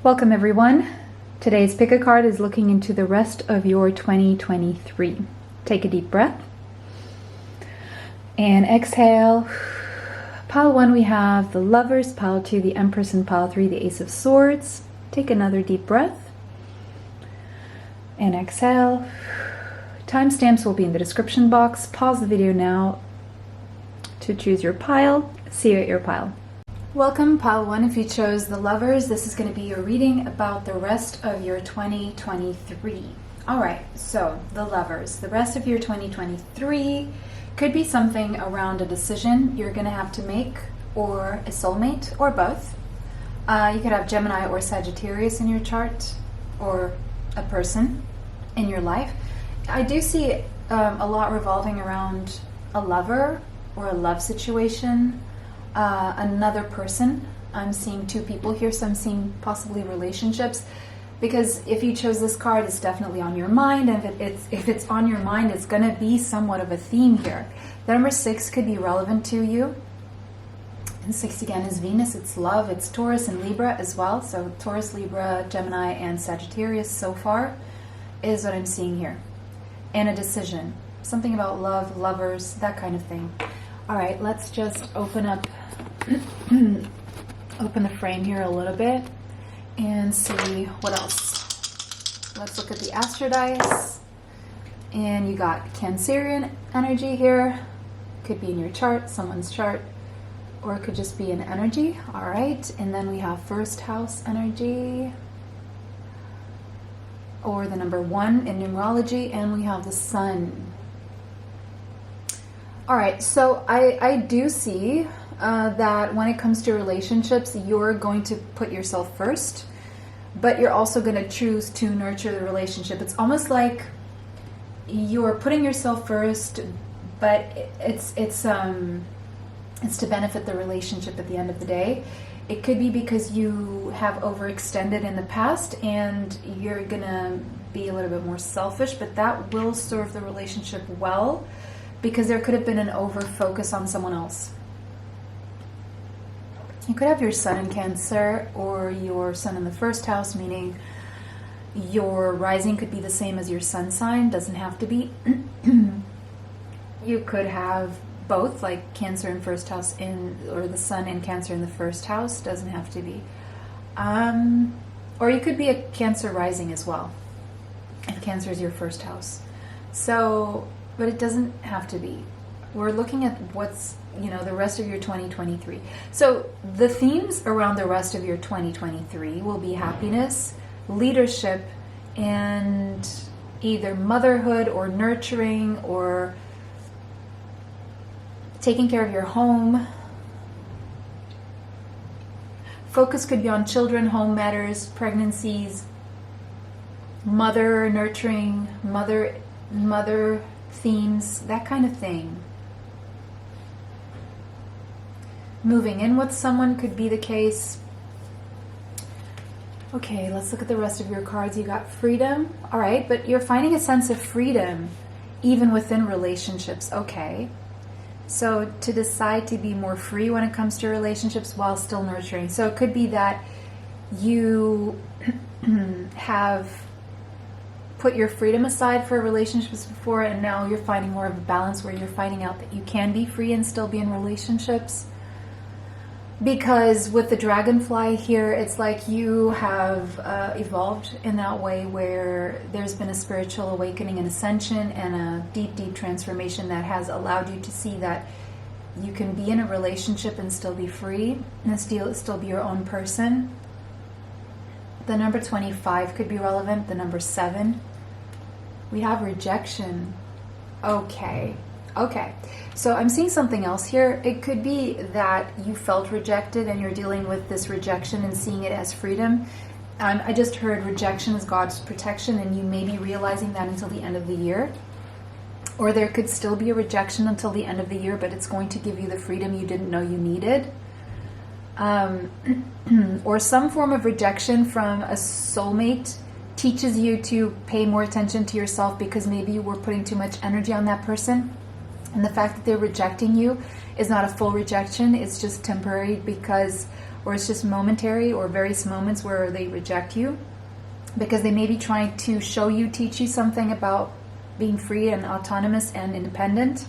Welcome everyone. Today's pick a card is looking into the rest of your 2023. Take a deep breath and exhale. Pile 1 we have the Lovers, pile 2 the Empress, and pile 3 the Ace of Swords. Take another deep breath and exhale. Timestamps will be in the description box. Pause the video now to choose your pile. See you at your pile. Welcome, pile 1. If you chose the Lovers, this is going to be your reading about the rest of your 2023. Alright, so the Lovers. The rest of your 2023 could be something around a decision you're going to have to make, or a soulmate, or both. You could have Gemini or Sagittarius in your chart, or a person in your life. I do see a lot revolving around a lover or a love situation. Another person. I'm seeing two people here, so I'm seeing possibly relationships, because if you chose this card, it's definitely on your mind, and if it's on your mind, it's going to be somewhat of a theme here. The number 6 could be relevant to you, and 6 again is Venus. It's love. It's Taurus and Libra as well, so Taurus, Libra, Gemini, and Sagittarius so far is what I'm seeing here. And a decision, something about love, lovers, that kind of thing. All right, let's just open the frame here a little bit and see what else. Let's look at the Astro Dice. And you got Cancerian energy here. Could be in your chart, someone's chart, or it could just be an energy. All right, and then we have first house energy, or the number 1 in numerology, and we have the Sun. All right, so I do see that when it comes to relationships, you're going to put yourself first, but you're also going to choose to nurture the relationship. It's almost like you're putting yourself first, but it's to benefit the relationship at the end of the day. It could be because you have overextended in the past and you're going to be a little bit more selfish, but that will serve the relationship well, because there could have been an over focus on someone else. You could have your Sun in Cancer, or your Sun in the first house, meaning your rising could be the same as your Sun sign. Doesn't have to be. You could have both, like Cancer in first house or the Sun in Cancer in the first house. Doesn't have to be. Or you could be a Cancer rising as well, if Cancer is your first house. So, but it doesn't have to be. We're looking at what's, the rest of your 2023. So the themes around the rest of your 2023 will be happiness, leadership, and either motherhood or nurturing or taking care of your home. Focus could be on children, home matters, pregnancies, mother, nurturing, mother themes, that kind of thing. Moving in with someone could be the case. Okay, let's look at the rest of your cards. You got freedom. All right, but you're finding a sense of freedom even within relationships. Okay. So to decide to be more free when it comes to relationships while still nurturing. So it could be that you have put your freedom aside for relationships before, and now you're finding more of a balance where you're finding out that you can be free and still be in relationships. Because with the dragonfly here, it's like you have evolved in that way where there's been a spiritual awakening and ascension and a deep, deep transformation that has allowed you to see that you can be in a relationship and still be free and still be your own person. The number 25 could be relevant. The number 7. We have rejection. Okay. So I'm seeing something else here. It could be that you felt rejected and you're dealing with this rejection and seeing it as freedom. I just heard rejection is God's protection, and you may be realizing that until the end of the year. Or there could still be a rejection until the end of the year, but it's going to give you the freedom you didn't know you needed. Or some form of rejection from a soulmate teaches you to pay more attention to yourself, because maybe you were putting too much energy on that person. And the fact that they're rejecting you is not a full rejection. It's just temporary, because or it's just momentary or various moments where they reject you because they may be trying to show you, teach you something about being free and autonomous and independent.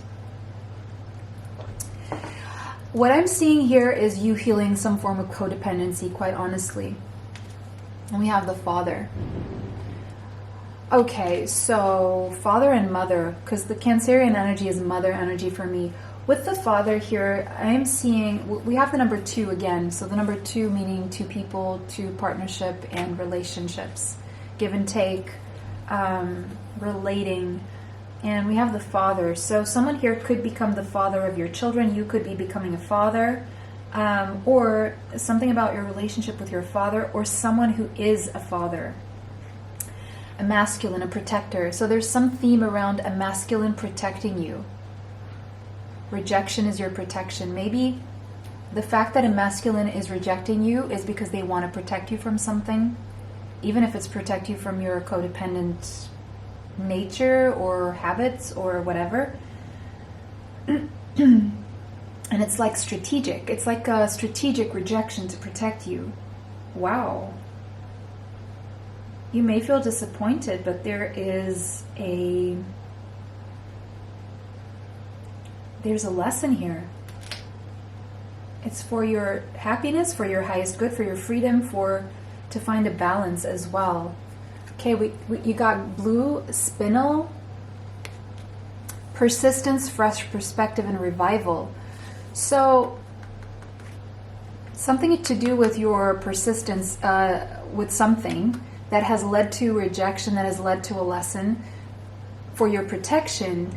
What I'm seeing here is you healing some form of codependency, quite honestly. And we have the Father. Okay, so Father and Mother, because the Cancerian energy is Mother energy for me. With the Father here, I'm seeing, we have the number 2 again. So the number 2 meaning 2 people, 2 partnership and relationships. Give and take, relating. And we have the Father. So someone here could become the father of your children. You could be becoming a father. Or something about your relationship with your father, or someone who is a father. A masculine, a protector. So there's some theme around a masculine protecting you. Rejection is your protection. Maybe the fact that a masculine is rejecting you is because they want to protect you from something. Even if it's protect you from your codependent nature or habits or whatever. And it's like strategic. It's like a strategic rejection to protect you. Wow. You may feel disappointed, but there's a lesson here. It's for your happiness, for your highest good, for your freedom, to find a balance as well. Okay, you got blue spinel, persistence, fresh perspective, and revival. So something to do with your persistence with something that has led to rejection, that has led to a lesson for your protection,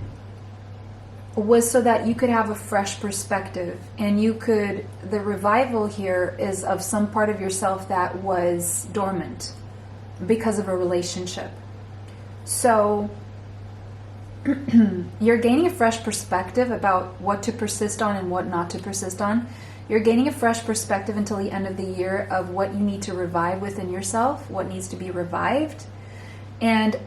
was so that you could have a fresh perspective. And the revival here is of some part of yourself that was dormant because of a relationship. So you're gaining a fresh perspective about what to persist on and what not to persist on. You're gaining a fresh perspective until the end of the year of what you need to revive within yourself, what needs to be revived. And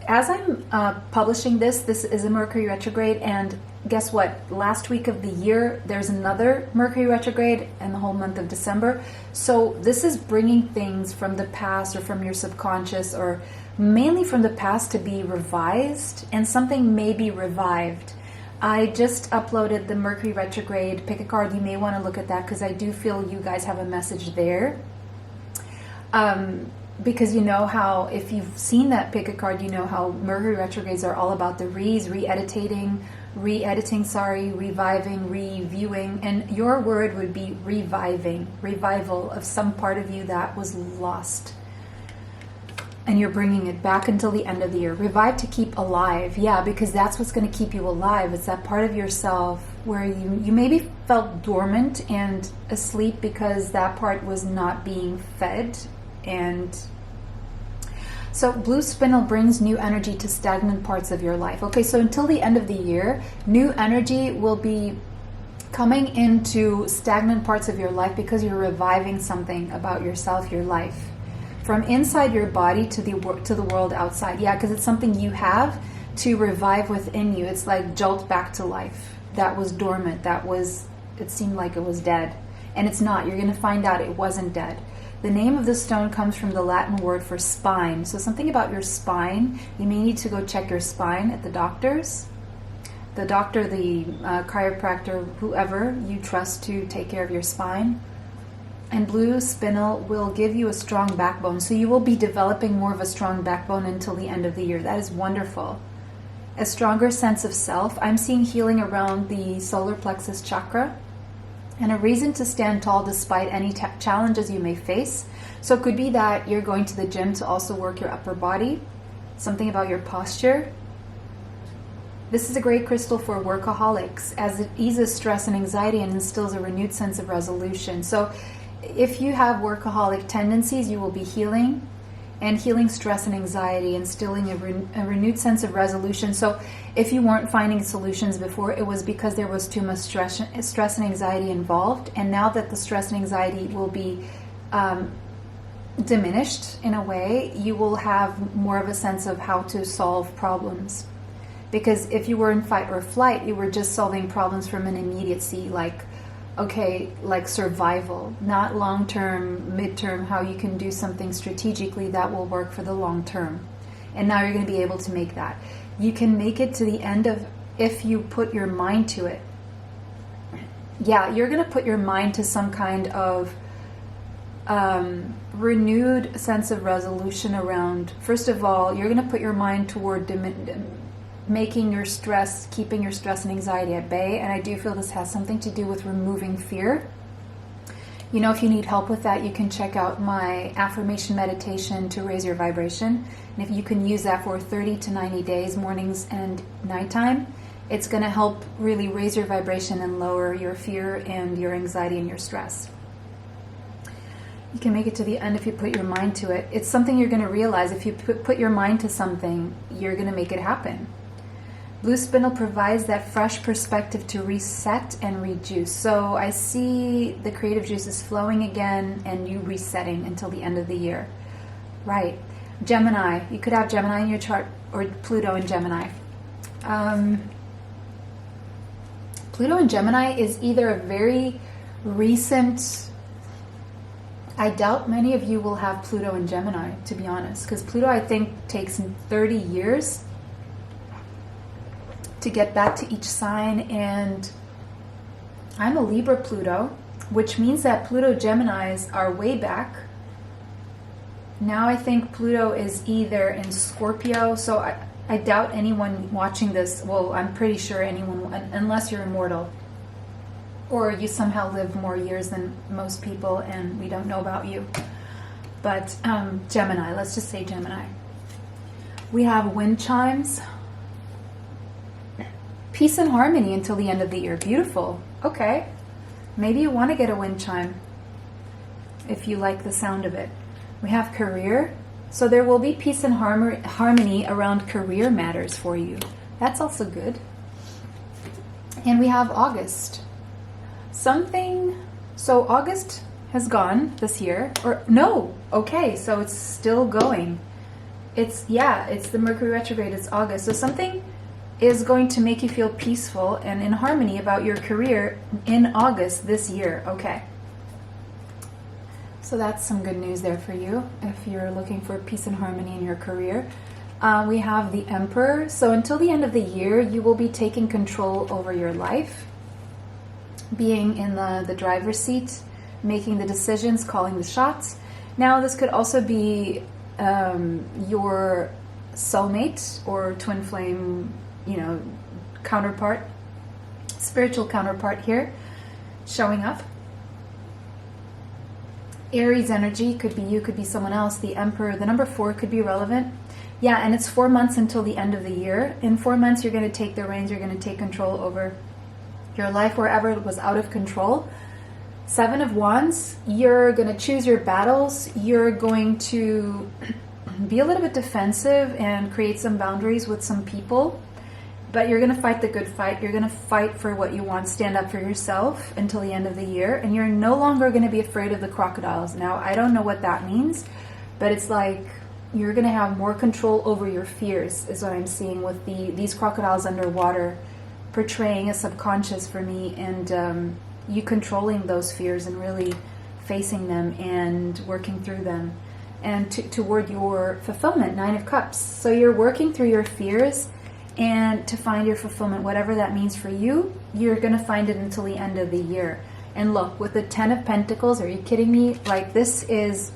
as I'm publishing this is a Mercury retrograde, and guess what? Last week of the year, there's another Mercury retrograde and the whole month of December. So this is bringing things from the past or from your subconscious, or mainly from the past, to be revised, and something may be revived. I just uploaded the Mercury retrograde. Pick a card. You may want to look at that because I do feel you guys have a message there. Because you know how, if you've seen that pick a card, you know how Mercury retrogrades are all about the re-editing, reviving, reviewing, and your word would be reviving, revival of some part of you that was lost. And you're bringing it back until the end of the year. Revive to keep alive. Yeah, because that's what's going to keep you alive. It's that part of yourself where you maybe felt dormant and asleep because that part was not being fed. And so blue spinel brings new energy to stagnant parts of your life. Okay, so until the end of the year, new energy will be coming into stagnant parts of your life because you're reviving something about yourself, your life. From inside your body to the world outside. Yeah, because it's something you have to revive within you. It's like jolt back to life. That was dormant. It seemed like it was dead. And it's not. You're going to find out it wasn't dead. The name of the stone comes from the Latin word for spine. So something about your spine. You may need to go check your spine at the doctor's. The doctor, the chiropractor, whoever you trust to take care of your spine. And blue spinel will give you a strong backbone. So you will be developing more of a strong backbone until the end of the year. That is wonderful. A stronger sense of self. I'm seeing healing around the solar plexus chakra. And a reason to stand tall despite any challenges you may face. So it could be that you're going to the gym to also work your upper body. Something about your posture. This is a great crystal for workaholics, as it eases stress and anxiety and instills a renewed sense of resolution. So if you have workaholic tendencies, you will be healing stress and anxiety, instilling a renewed sense of resolution. So if you weren't finding solutions before, it was because there was too much stress and anxiety involved. And now that the stress and anxiety will be diminished in a way, you will have more of a sense of how to solve problems. Because if you were in fight or flight, you were just solving problems from an immediacy, like okay, like survival, not long-term, midterm, how you can do something strategically that will work for the long term. And now you're going to be able to make that. You can make it to the end of, if you put your mind to it. Yeah, you're going to put your mind to some kind of renewed sense of resolution around, first of all, you're going to put your mind toward making your stress, keeping your stress and anxiety at bay. And I do feel this has something to do with removing fear. You know, if you need help with that, you can check out my affirmation meditation to raise your vibration. And if you can use that for 30 to 90 days, mornings and nighttime, it's going to help really raise your vibration and lower your fear and your anxiety and your stress. You can make it to the end if you put your mind to it. It's something you're going to realize. If you put your mind to something, you're going to make it happen. Blue spindle provides that fresh perspective to reset and rejuice. So I see the creative juices flowing again and you resetting until the end of the year. Right. Gemini. You could have Gemini in your chart, or Pluto in Gemini. Pluto in Gemini is either a very recent... I doubt many of you will have Pluto in Gemini, to be honest, because Pluto, I think, takes 30 years to get back to each sign, and I'm a Libra Pluto, which means that Pluto Geminis are way back. Now I think Pluto is either in Scorpio, so I doubt anyone watching this, well, I'm pretty sure anyone, unless you're immortal, or you somehow live more years than most people and we don't know about you. But Gemini, let's just say Gemini. We have wind chimes. Peace and harmony until the end of the year. Beautiful. Okay. Maybe you want to get a wind chime if you like the sound of it. We have career. So there will be peace and harmony around career matters for you. That's also good. And we have August. So August has gone this year, or no, okay, so it's still going. It's the Mercury retrograde, it's August. So something is going to make you feel peaceful and in harmony about your career in August this year, okay. So that's some good news there for you if you're looking for peace and harmony in your career. We have the Emperor. So until the end of the year, you will be taking control over your life, being in the driver's seat, making the decisions, calling the shots. Now, this could also be your soulmate or twin flame, counterpart, spiritual counterpart here, showing up. Aries energy could be you, could be someone else. The Emperor, the number 4 could be relevant. Yeah, and it's 4 months until the end of the year. In 4 months, you're going to take the reins. You're going to take control over your life wherever it was out of control. 7 of Wands, you're going to choose your battles. You're going to be a little bit defensive and create some boundaries with some people. But you're going to fight the good fight. You're going to fight for what you want. Stand up for yourself until the end of the year. And you're no longer going to be afraid of the crocodiles. Now, I don't know what that means, but it's like you're going to have more control over your fears, is what I'm seeing with these crocodiles underwater, portraying a subconscious for me, and you controlling those fears and really facing them and working through them and toward your fulfillment. 9 of Cups. So you're working through your fears and to find your fulfillment, whatever that means for you, you're going to find it until the end of the year. And look, with the 10 of Pentacles, are you kidding me? Like, this is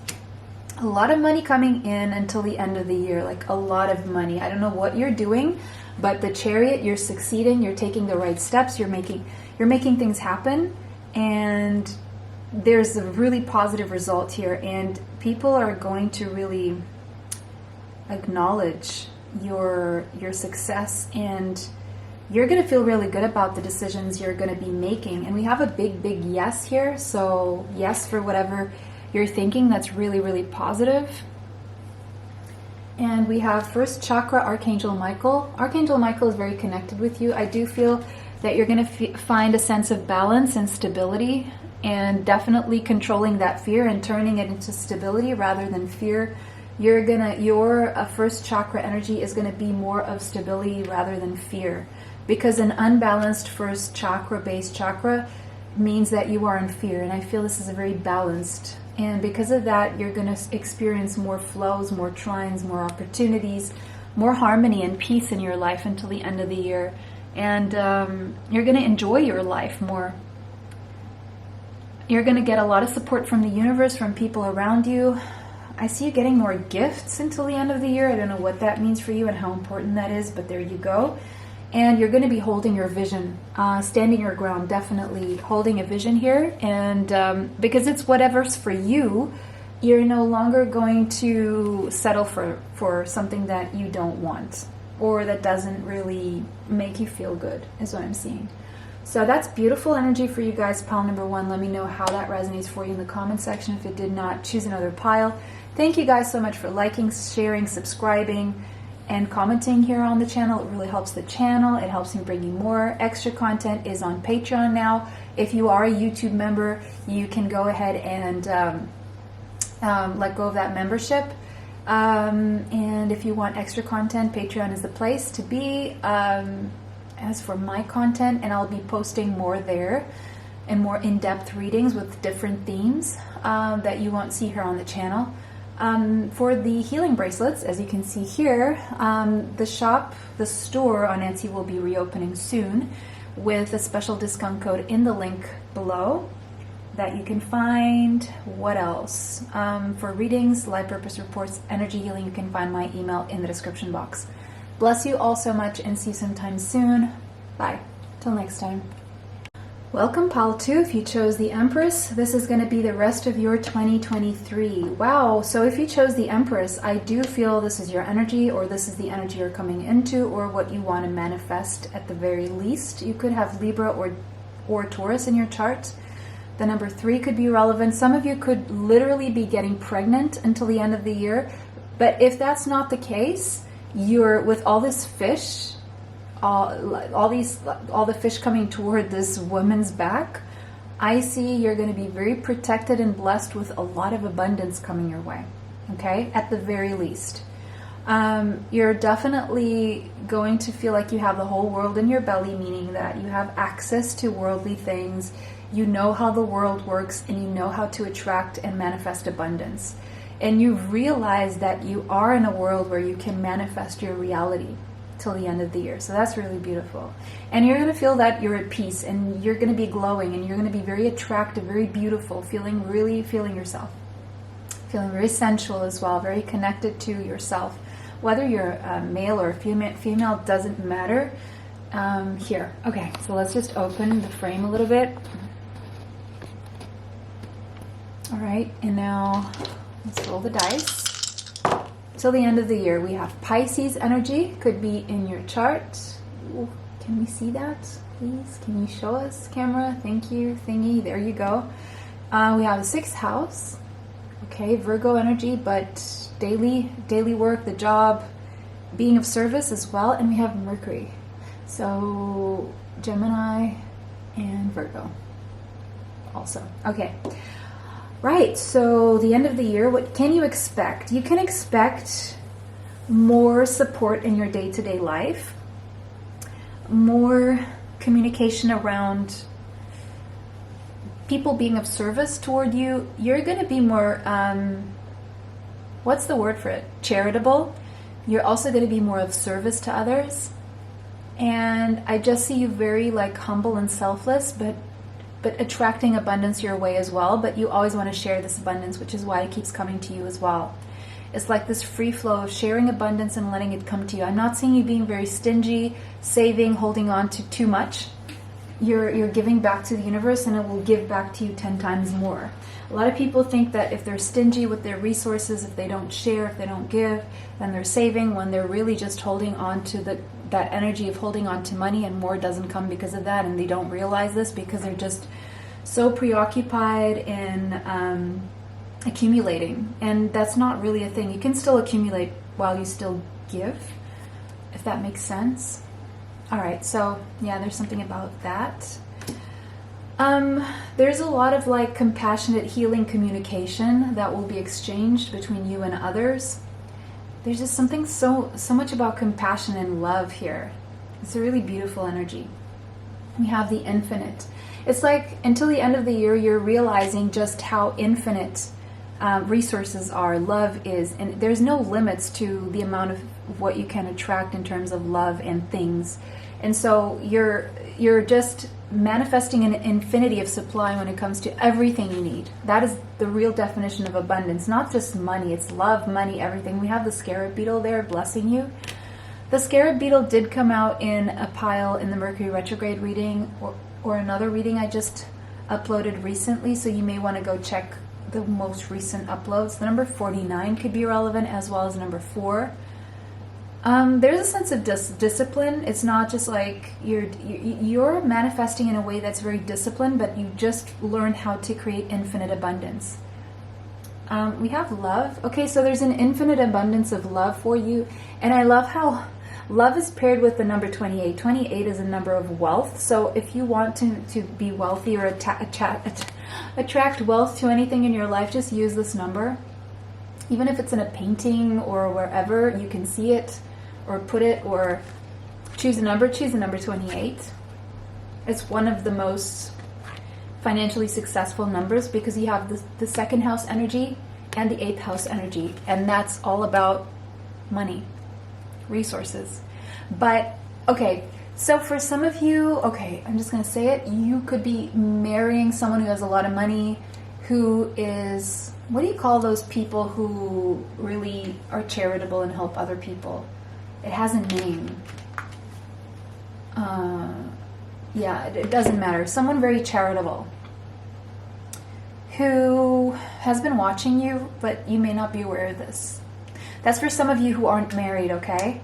a lot of money coming in until the end of the year, like a lot of money. I don't know what you're doing, but the Chariot, you're succeeding, you're taking the right steps, you're making things happen, and there's a really positive result here, and people are going to really acknowledge your success, and you're going to feel really good about the decisions you're going to be making. And we have a big yes here, so yes for whatever you're thinking. That's really, really positive. And we have first chakra, Archangel Michael. Archangel Michael is very connected with you. I do feel that you're going to find a sense of balance and stability, and definitely controlling that fear and turning it into stability rather than fear. Your first chakra energy is going to be more of stability rather than fear, because an unbalanced first chakra, base chakra, means that you are in fear. And I feel this is a very balanced. And because of that, you're going to experience more flows, more trines, more opportunities, more harmony and peace in your life until the end of the year. And you're going to enjoy your life more. You're going to get a lot of support from the universe, from people around you. I see you getting more gifts until the end of the year. I don't know what that means for you and how important that is, but there you go. And you're going to be holding your vision, standing your ground, definitely holding a vision here. And because it's whatever's for you, you're no longer going to settle for something that you don't want or that doesn't really make you feel good, is what I'm seeing. So that's beautiful energy for you guys, pile number 1. Let me know how that resonates for you in the comment section. If it did not, choose another pile. Thank you guys so much for liking, sharing, subscribing, and commenting here on the channel. It really helps the channel. It helps me bring you more. Extra content is on Patreon now. If you are a YouTube member, you can go ahead and let go of that membership. And if you want extra content, Patreon is the place to be. As for my content, and I'll be posting more there and more in-depth readings with different themes that you won't see here on the channel. For the healing bracelets, as you can see here, the store on Etsy will be reopening soon with a special discount code in the link below that you can find. What else? For readings, life purpose reports, energy healing, you can find my email in the description box. Bless you all so much and see you sometime soon. Bye. Till next time. Welcome, pile 2. If you chose the Empress, this is going to be the rest of your 2023. Wow. So if you chose the Empress, I do feel this is your energy, or this is the energy you're coming into, or what you want to manifest at the very least. You could have Libra or Taurus in your chart. The number 3 could be relevant. Some of you could literally be getting pregnant until the end of the year. But if that's not the case, you're with all this fish, all the fish coming toward this woman's back, I see you're going to be very protected and blessed with a lot of abundance coming your way. Okay, at the very least. You're definitely going to feel like you have the whole world in your belly, meaning that you have access to worldly things. You know how the world works, and you know how to attract and manifest abundance. And you've realized that you are in a world where you can manifest your reality till the end of the year. So that's really beautiful. And you're going to feel that you're at peace, and you're going to be glowing, and you're going to be very attractive, very beautiful, feeling yourself. Feeling very sensual as well, very connected to yourself. Whether you're a male or a female doesn't matter. Here. Okay, so let's just open the frame a little bit. All right, and now let's roll the dice. Till the end of the year, we have Pisces energy, could be in your chart. Ooh, can we see that, please? Can you show us, camera? Thank you, thingy. There you go. We have the 6th house. Okay, Virgo energy, but daily work, the job, being of service as well. And we have Mercury. So Gemini and Virgo also. Okay. Right, so the end of the year, what can you expect? You can expect more support in your day-to-day life, more communication around people being of service toward you. You're going to be more, what's the word for it? Charitable. You're also going to be more of service to others. And I just see you very like humble and selfless, but attracting abundance your way as well. But you always want to share this abundance, which is why it keeps coming to you as well. It's like this free flow of sharing abundance and letting it come to you. I'm not seeing you being very stingy, saving, holding on to too much. You're giving back to the universe, and it will give back to you 10 times more. A lot of people think that if they're stingy with their resources, if they don't share, if they don't give, then they're saving, when they're really just holding on to that energy of holding on to money, and more doesn't come because of that. And they don't realize this because they're just so preoccupied in accumulating. And that's not really a thing. You can still accumulate while you still give, if that makes sense. All right, so yeah, there's something about that. There's a lot of like compassionate healing communication that will be exchanged between you and others. There's just something so much about compassion and love here. It's a really beautiful energy. We have the infinite. It's like until the end of the year, you're realizing just how infinite resources are, love is, and there's no limits to the amount of what you can attract in terms of love and things. And so you're just manifesting an infinity of supply when it comes to everything you need. That is the real definition of abundance. Not just money, it's love, money, everything. We have the scarab beetle there blessing you. The scarab beetle did come out in a pile in the Mercury retrograde reading or another reading I just uploaded recently, so you may want to go check the most recent uploads. The number 49 could be relevant, as well as number 4. There's a sense of discipline. It's not just like you're manifesting in a way that's very disciplined, but you just learn how to create infinite abundance. We have love. Okay, so there's an infinite abundance of love for you, and I love how love is paired with the number 28. 28 is a number of wealth. So if you want to be wealthy or attract wealth to anything in your life, just use this number. Even if it's in a painting or wherever you can see it, or put it, or choose a number 28. It's one of the most financially successful numbers because you have the second house energy and the 8th house energy, and that's all about money, resources. But okay, so for some of you, okay, I'm just going to say it, you could be marrying someone who has a lot of money, who is, what do you call those people who really are charitable and help other people? It has a name. Yeah, it doesn't matter. Someone very charitable who has been watching you, but you may not be aware of this. That's for some of you who aren't married, okay?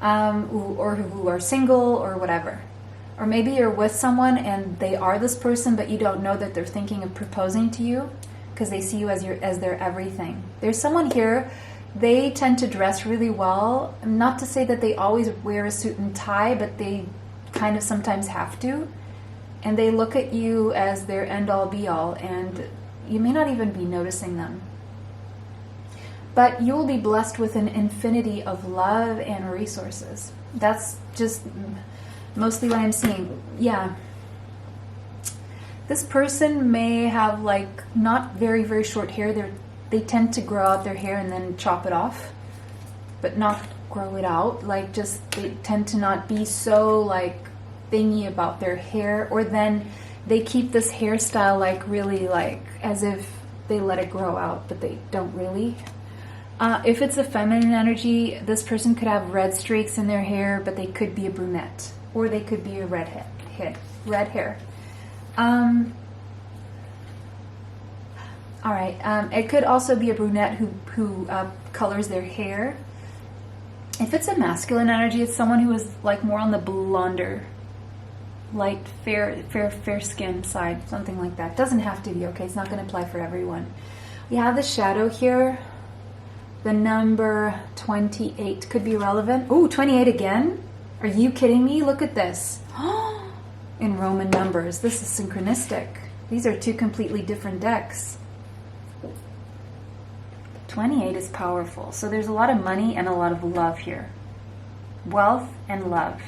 Or who are single or whatever. Or maybe you're with someone and they are this person, but you don't know that they're thinking of proposing to you because they see you as their everything. There's someone here, they tend to dress really well. Not to say that they always wear a suit and tie, but they kind of sometimes have to. And they look at you as their end-all be-all, and you may not even be noticing them. But you will be blessed with an infinity of love and resources. That's just mostly what I'm seeing. Yeah. This person may have like not very, very short hair. They tend to grow out their hair and then chop it off, but not grow it out. Like just they tend to not be so like thingy about their hair, or then they keep this hairstyle like really like as if they let it grow out, but they don't really. If it's a feminine energy, this person could have red streaks in their hair, but they could be a brunette, or they could be a red hair. All right. It could also be a brunette who colors their hair. If it's a masculine energy, it's someone who is like more on the blonder, light, fair skin side, something like that. Doesn't have to be, okay? It's not going to apply for everyone. We have the shadow here. The number 28 could be relevant. Ooh, 28 again? Are you kidding me? Look at this. In Roman numbers. This is synchronistic. These are two completely different decks. 28 is powerful. So there's a lot of money and a lot of love here. Wealth and love.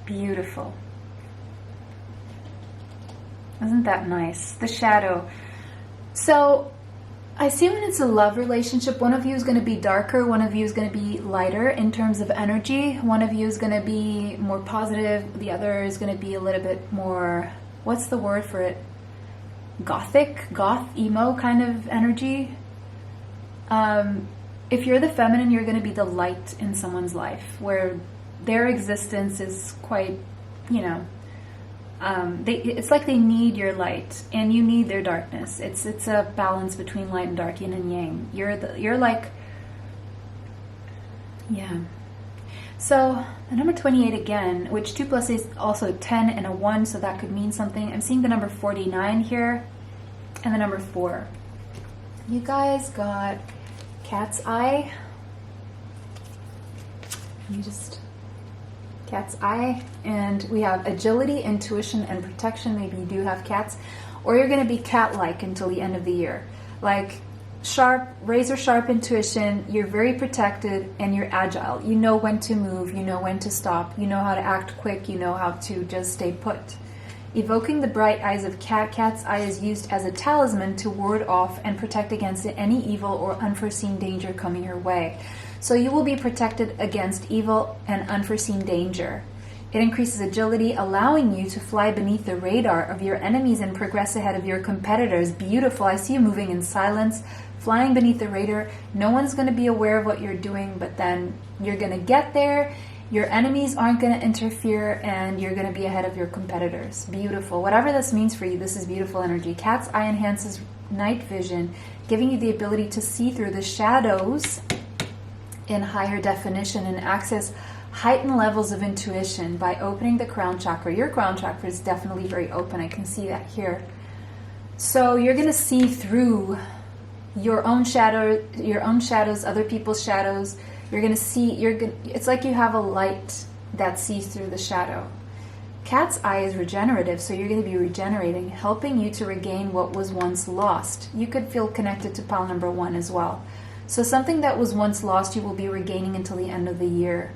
Beautiful. Isn't that nice? The shadow. So I see when it's a love relationship, one of you is going to be darker, one of you is going to be lighter in terms of energy. One of you is going to be more positive, the other is going to be a little bit more, what's the word for it? Gothic, emo kind of energy. If you're the feminine, you're going to be the light in someone's life, where their existence is quite, it's like they need your light and you need their darkness. It's a balance between light and dark, yin and yang. You're like, yeah. So the number 28 again, which 2 plus is also 10 and a 1, so that could mean something. I'm seeing the number 49 here and the number 4. You guys got cat's eye. Cat's eye, and we have agility, intuition, and protection. Maybe you do have cats, or you're going to be cat-like until the end of the year. Like sharp, razor sharp intuition, you're very protected and you're agile. You know when to move, you know when to stop, you know how to act quick, you know how to just stay put. Evoking the bright eyes of cat. Cat's eye is used as a talisman to ward off and protect against any evil or unforeseen danger coming your way. So you will be protected against evil and unforeseen danger. It increases agility, allowing you to fly beneath the radar of your enemies and progress ahead of your competitors. Beautiful. I see you moving in silence, flying beneath the radar. No one's going to be aware of what you're doing, but then you're going to get there. Your enemies aren't going to interfere, and you're going to be ahead of your competitors. Beautiful. Whatever this means for you, this is beautiful energy. Cat's eye enhances night vision, giving you the ability to see through the shadows in higher definition and access heightened levels of intuition by opening the crown chakra. Your crown chakra is definitely very open. I can see that here. So you're going to see through your own shadows, other people's shadows. You're going to see, it's like you have a light that sees through the shadow. Cat's eye is regenerative, so you're going to be regenerating, helping you to regain what was once lost. You could feel connected to pile number 1 as well. So something that was once lost, you will be regaining until the end of the year.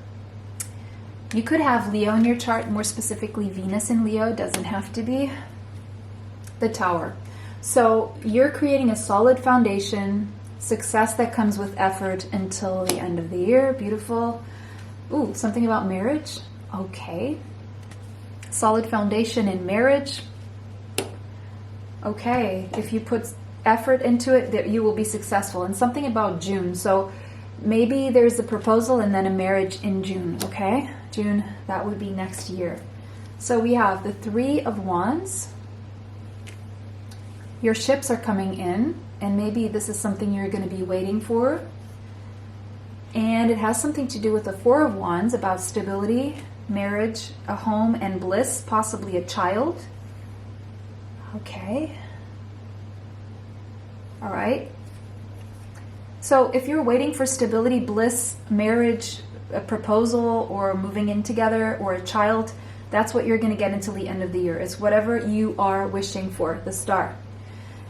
You could have Leo in your chart, more specifically Venus in Leo, doesn't have to be. The Tower. So you're creating a solid foundation, success that comes with effort until the end of the year. Beautiful. Ooh, something about marriage. Okay. Solid foundation in marriage. Okay. If you put effort into it, that you will be successful. And something about June. So maybe there's a proposal and then a marriage in June. Okay. June, that would be next year. So we have the 3 of Wands. Your ships are coming in, and maybe this is something you're going to be waiting for. And it has something to do with the 4 of Wands, about stability, marriage, a home, and bliss, possibly a child. Okay. All right. So if you're waiting for stability, bliss, marriage, a proposal, or moving in together, or a child, that's what you're going to get until the end of the year. It's whatever you are wishing for, the star.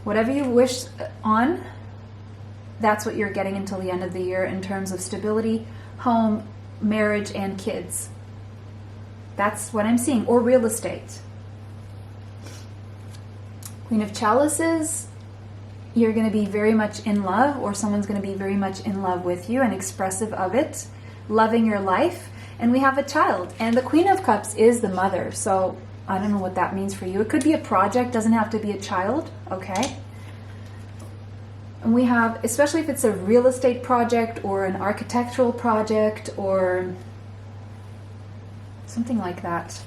Whatever you wish on, that's what you're getting until the end of the year in terms of stability, home, marriage, and kids. That's what I'm seeing. Or real estate. Queen of Chalices, you're going to be very much in love, or someone's going to be very much in love with you and expressive of it, loving your life. And we have a child. And the Queen of Cups is the mother. So I don't know what that means for you. It could be a project, doesn't have to be a child. Okay. And we have, especially if it's a real estate project or an architectural project or something like that.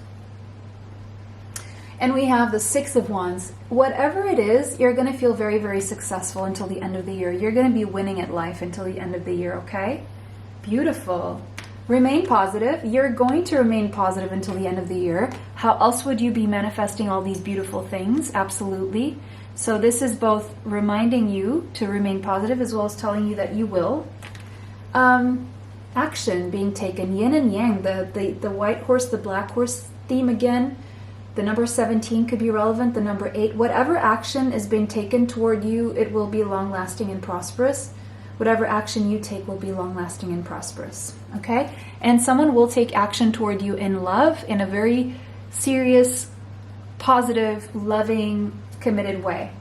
And we have the 6 of Wands. Whatever it is, you're going to feel very, very successful until the end of the year. You're going to be winning at life until the end of the year, okay? Beautiful. Remain positive. You're going to remain positive until the end of the year. How else would you be manifesting all these beautiful things? Absolutely. So this is both reminding you to remain positive as well as telling you that you will. Action being taken. Yin and yang. The white horse, the black horse theme again. The number 17 could be relevant. The number 8. Whatever action is being taken toward you, it will be long-lasting and prosperous. Whatever action you take will be long-lasting and prosperous. Okay? And someone will take action toward you in love, in a very serious, positive, loving, committed way.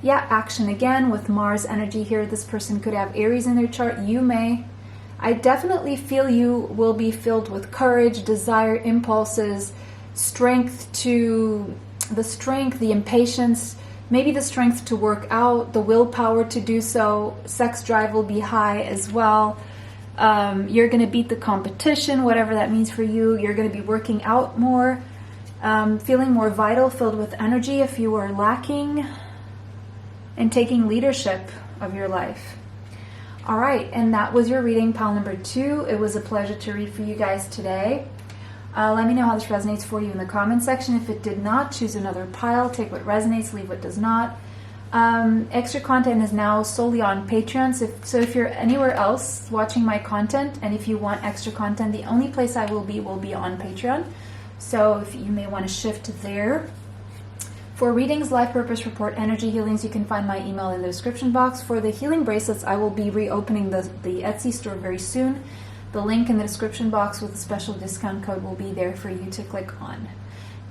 Yeah, action again with Mars energy here. This person could have Aries in their chart. You may. I definitely feel you will be filled with courage, desire, impulses, strength, the impatience, maybe the strength to work out, the willpower to do so. Sex drive will be high as well. You're going to beat the competition, whatever that means for you. You're going to be working out more, feeling more vital, filled with energy if you are lacking, and taking leadership of your life. All right, and that was your reading, pile number 2. It was a pleasure to read for you guys today. Let me know how this resonates for you in the comment section. If it did not, choose another pile. Take what resonates, leave what does not. Extra content is now solely on Patreon. So if you're anywhere else watching my content, and if you want extra content, the only place I will be on Patreon. So if you may want to shift there. For readings, life purpose report, energy healings, you can find my email in the description box. For the healing bracelets, I will be reopening the Etsy store very soon. The link in the description box with a special discount code will be there for you to click on.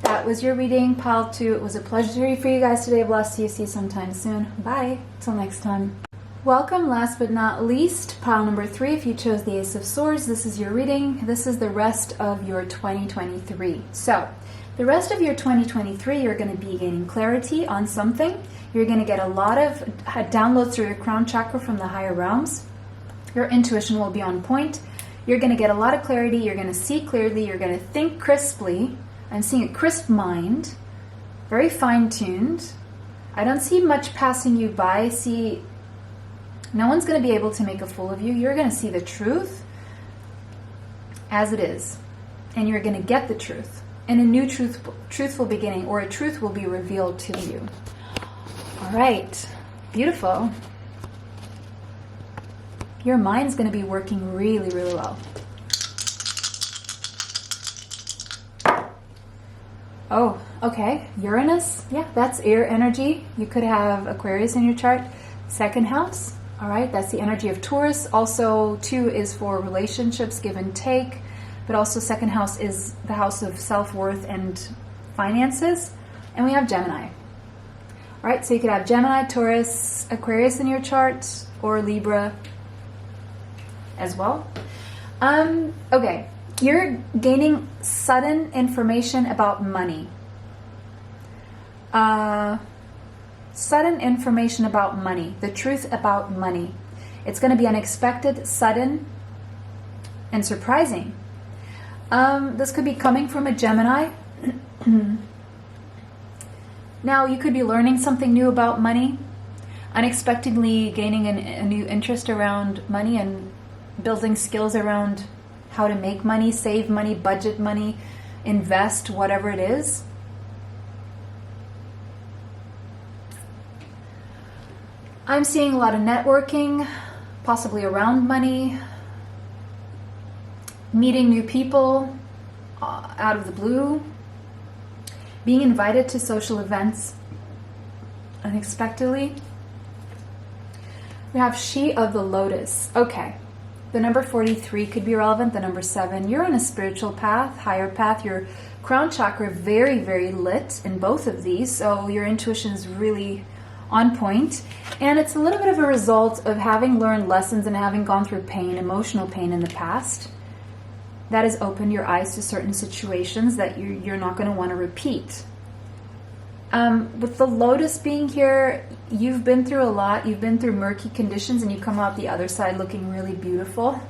That was your reading, pile 2. It was a pleasure to read for you guys today. Bless you. See you sometime soon. Bye. Till next time. Welcome, last but not least, pile number 3. If you chose the Ace of Swords, this is your reading. This is the rest of your 2023. So, the rest of your 2023, you're going to be gaining clarity on something. You're going to get a lot of downloads through your crown chakra from the higher realms. Your intuition will be on point. You're going to get a lot of clarity. You're going to see clearly. You're going to think crisply. I'm seeing a crisp mind, very fine-tuned. I don't see much passing you by. I see no one's going to be able to make a fool of you. You're going to see the truth as it is, and you're going to get the truth. And a new truthful beginning, or a truth will be revealed to you. All right, beautiful. Your mind's going to be working really, really well. Oh, okay. Uranus, yeah, that's air energy. You could have Aquarius in your chart. Second house. All right, that's the energy of Taurus. Also, 2 is for relationships, give and take. But also, second house is the house of self-worth and finances. And we have Gemini. All right, so you could have Gemini, Taurus, Aquarius in your chart, or Libra as well. Okay, you're gaining sudden information about money. Sudden information about money, the truth about money. It's going to be unexpected, sudden, and surprising. This could be coming from a Gemini. Now, you could be learning something new about money, unexpectedly gaining a new interest around money and building skills around how to make money, save money, budget money, invest, whatever it is. I'm seeing a lot of networking, possibly around money, meeting new people out of the blue, being invited to social events unexpectedly. We have She of the Lotus. Okay, the number 43 could be relevant, the number 7. You're on a spiritual path, higher path. Your crown chakra very, very lit in both of these, so your intuition is really on point. And it's a little bit of a result of having learned lessons and having gone through pain, emotional pain in the past. That has opened your eyes to certain situations that you're not going to want to repeat. With the Lotus being here, you've been through a lot. You've been through murky conditions, and you come out the other side looking really beautiful,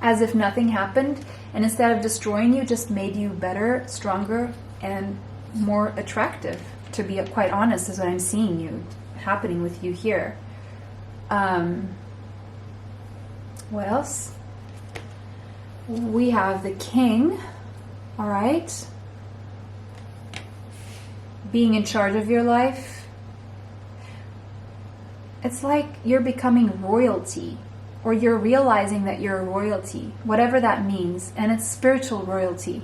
as if nothing happened. And instead of destroying you, just made you better, stronger, and more attractive. To be quite honest, is what I'm seeing you happening with you here. What else? We have the King. All right. Being in charge of your life. It's like you're becoming royalty, or you're realizing that you're a royalty, whatever that means, and it's spiritual royalty.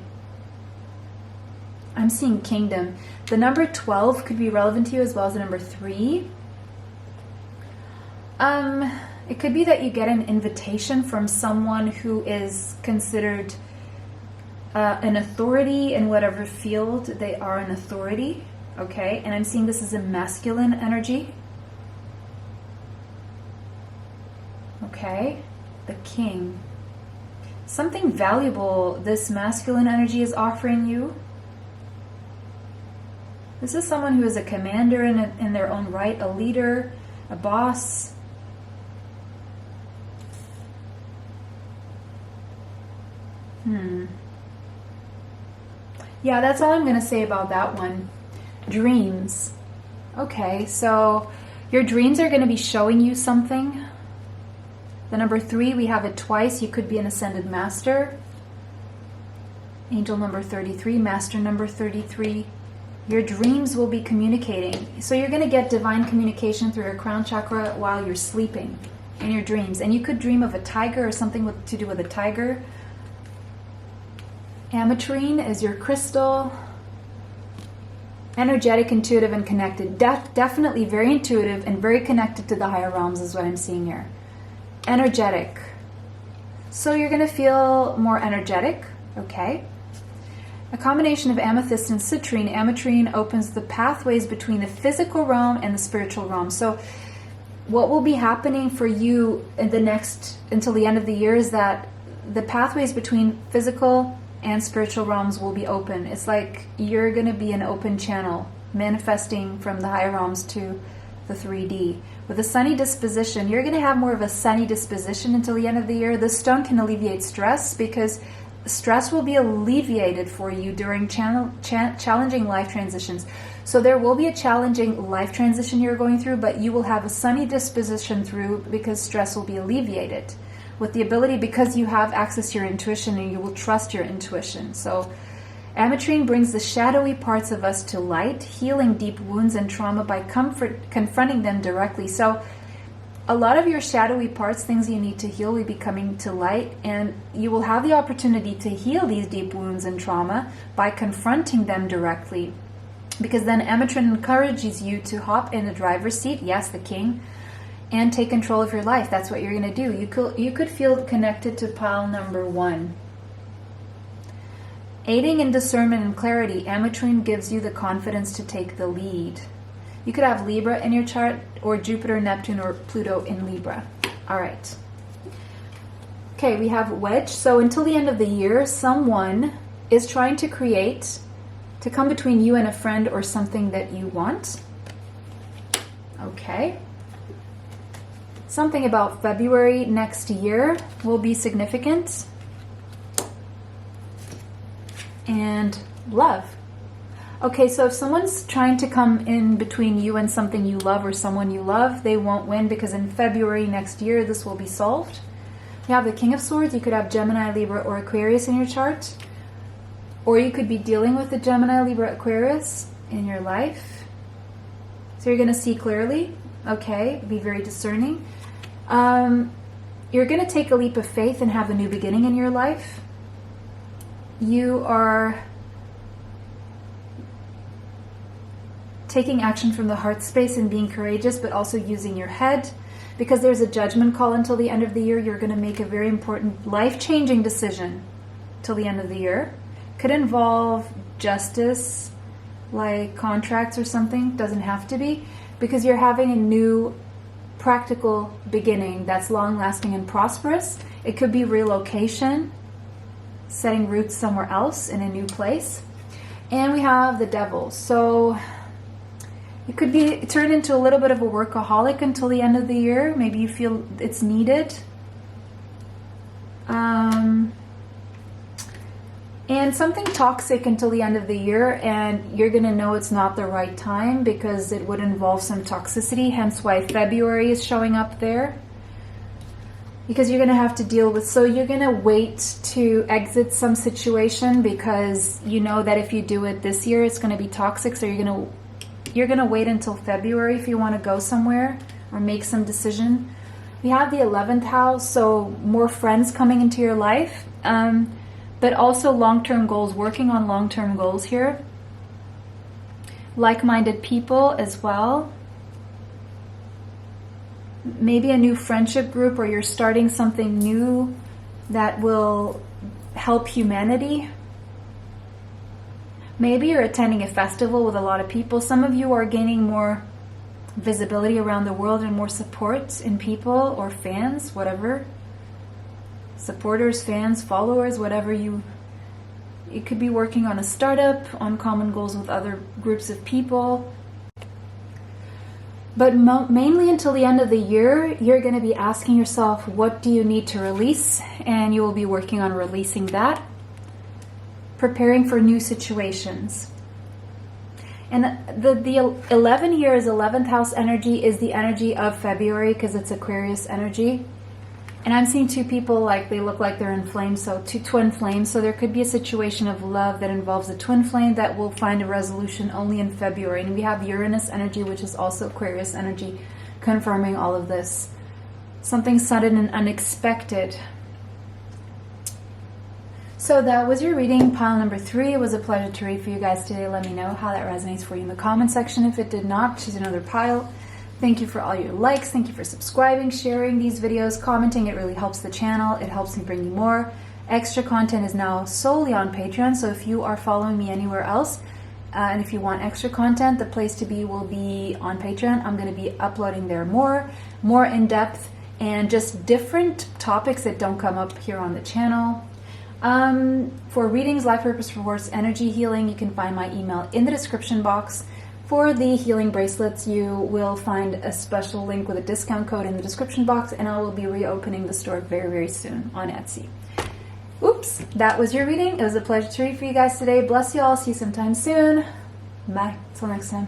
I'm seeing kingdom. The number 12 could be relevant to you, as well as the number 3. It could be that you get an invitation from someone who is considered an authority in whatever field they are an authority. Okay, and I'm seeing this as a masculine energy. Okay, the King. Something valuable this masculine energy is offering you. This is someone who is a commander in their own right, a leader, a boss. Yeah, that's all I'm going to say about that one. Dreams. Okay, so your dreams are going to be showing you something. The number 3, we have it twice. You could be an ascended master. Angel number 33, master number 33. Your dreams will be communicating. So you're going to get divine communication through your crown chakra while you're sleeping in your dreams. And you could dream of a tiger or something to do with a tiger. Ametrine is your crystal. Energetic, intuitive, and connected. Definitely very intuitive and very connected to the higher realms is what I'm seeing here. Energetic. So you're going to feel more energetic. Okay. A combination of amethyst and citrine. Ametrine opens the pathways between the physical realm and the spiritual realm. So what will be happening for you in the next, until the end of the year, is that the pathways between physical and spiritual realms will be open. It's like you're going to be an open channel, manifesting from the higher realms to the 3D. With a sunny disposition, you're going to have more of a sunny disposition until the end of the year. This stone can alleviate stress, because stress will be alleviated for you during challenging life transitions. So there will be a challenging life transition you're going through, but you will have a sunny disposition through, because stress will be alleviated. With the ability, because you have access to your intuition and you will trust your intuition. So ametrine brings the shadowy parts of us to light, healing deep wounds and trauma by confronting them directly. So a lot of your shadowy parts, things you need to heal, will be coming to light, and you will have the opportunity to heal these deep wounds and trauma by confronting them directly. Because then ametrine encourages you to hop in the driver's seat, yes, the king, and take control of your life. That's what you're going to do. You could feel connected to pile number 1. Aiding in discernment and clarity, ametrine gives you the confidence to take the lead. You could have Libra in your chart, or Jupiter, Neptune, or Pluto in Libra. All right. Okay, we have wedge. So until the end of the year, someone is trying to come between you and a friend or something that you want. Okay. Something about February next year will be significant. And love. Okay, so if someone's trying to come in between you and something you love or someone you love, they won't win, because in February next year, this will be solved. You have the King of Swords. You could have Gemini, Libra, or Aquarius in your chart. Or you could be dealing with the Gemini, Libra, Aquarius in your life. So you're going to see clearly. Okay, be very discerning. You're going to take a leap of faith and have a new beginning in your life. You are taking action from the heart space and being courageous, but also using your head, because there's a judgment call until the end of the year. You're going to make a very important life-changing decision till the end of the year. Could involve justice, like contracts or something. Doesn't have to be, because you're having a new practical beginning that's long-lasting and prosperous. It could be relocation, setting roots somewhere else in a new place. And we have the Devil. So you could be turned into a little bit of a workaholic until the end of the year. Maybe you feel it's needed. And something toxic until the end of the year, and you're going to know it's not the right time, because it would involve some toxicity, hence why February is showing up there. Because you're going to have to deal with, so you're going to wait to exit some situation, because you know that if you do it this year, it's going to be toxic. So you're going to wait until February if you want to go somewhere or make some decision. We have the 11th house, so more friends coming into your life, but also long-term goals, working on long-term goals here. Like-minded people as well. Maybe a new friendship group, or you're starting something new that will help humanity. Maybe you're attending a festival with a lot of people. Some of you are gaining more visibility around the world and more support in people or fans, whatever. Supporters, fans, followers, whatever you could be working on a startup, on common goals with other groups of people. But mainly until the end of the year, you're going to be asking yourself, what do you need to release? And you will be working on releasing that. Preparing for new situations. And the 11 here is 11th house energy, is the energy of February, because it's Aquarius energy. And I'm seeing two people, like they look like they're in flames, so two twin flames. So there could be a situation of love that involves a twin flame that will find a resolution only in February. And we have Uranus energy, which is also Aquarius energy, confirming all of this. Something sudden and unexpected. So that was your reading, pile number 3. It was a pleasure to read for you guys today. Let me know how that resonates for you in the comment section. If it did not, choose another pile. Thank you for all your likes. Thank you for subscribing, sharing these videos, commenting. It really helps the channel. It helps me bring you more. Extra content is now solely on Patreon, so if you are following me anywhere else, and if you want extra content, the place to be will be on Patreon. I'm going to be uploading there more in depth, and just different topics that don't come up here on the channel. For readings, life purpose reports, energy healing, you can find my email in the description box. For the healing bracelets, you will find a special link with a discount code in the description box, and I will be reopening the store very, very soon on Etsy. Oops, that was your reading. It was a pleasure to read for you guys today. Bless you all. See you sometime soon. Bye. Till next time.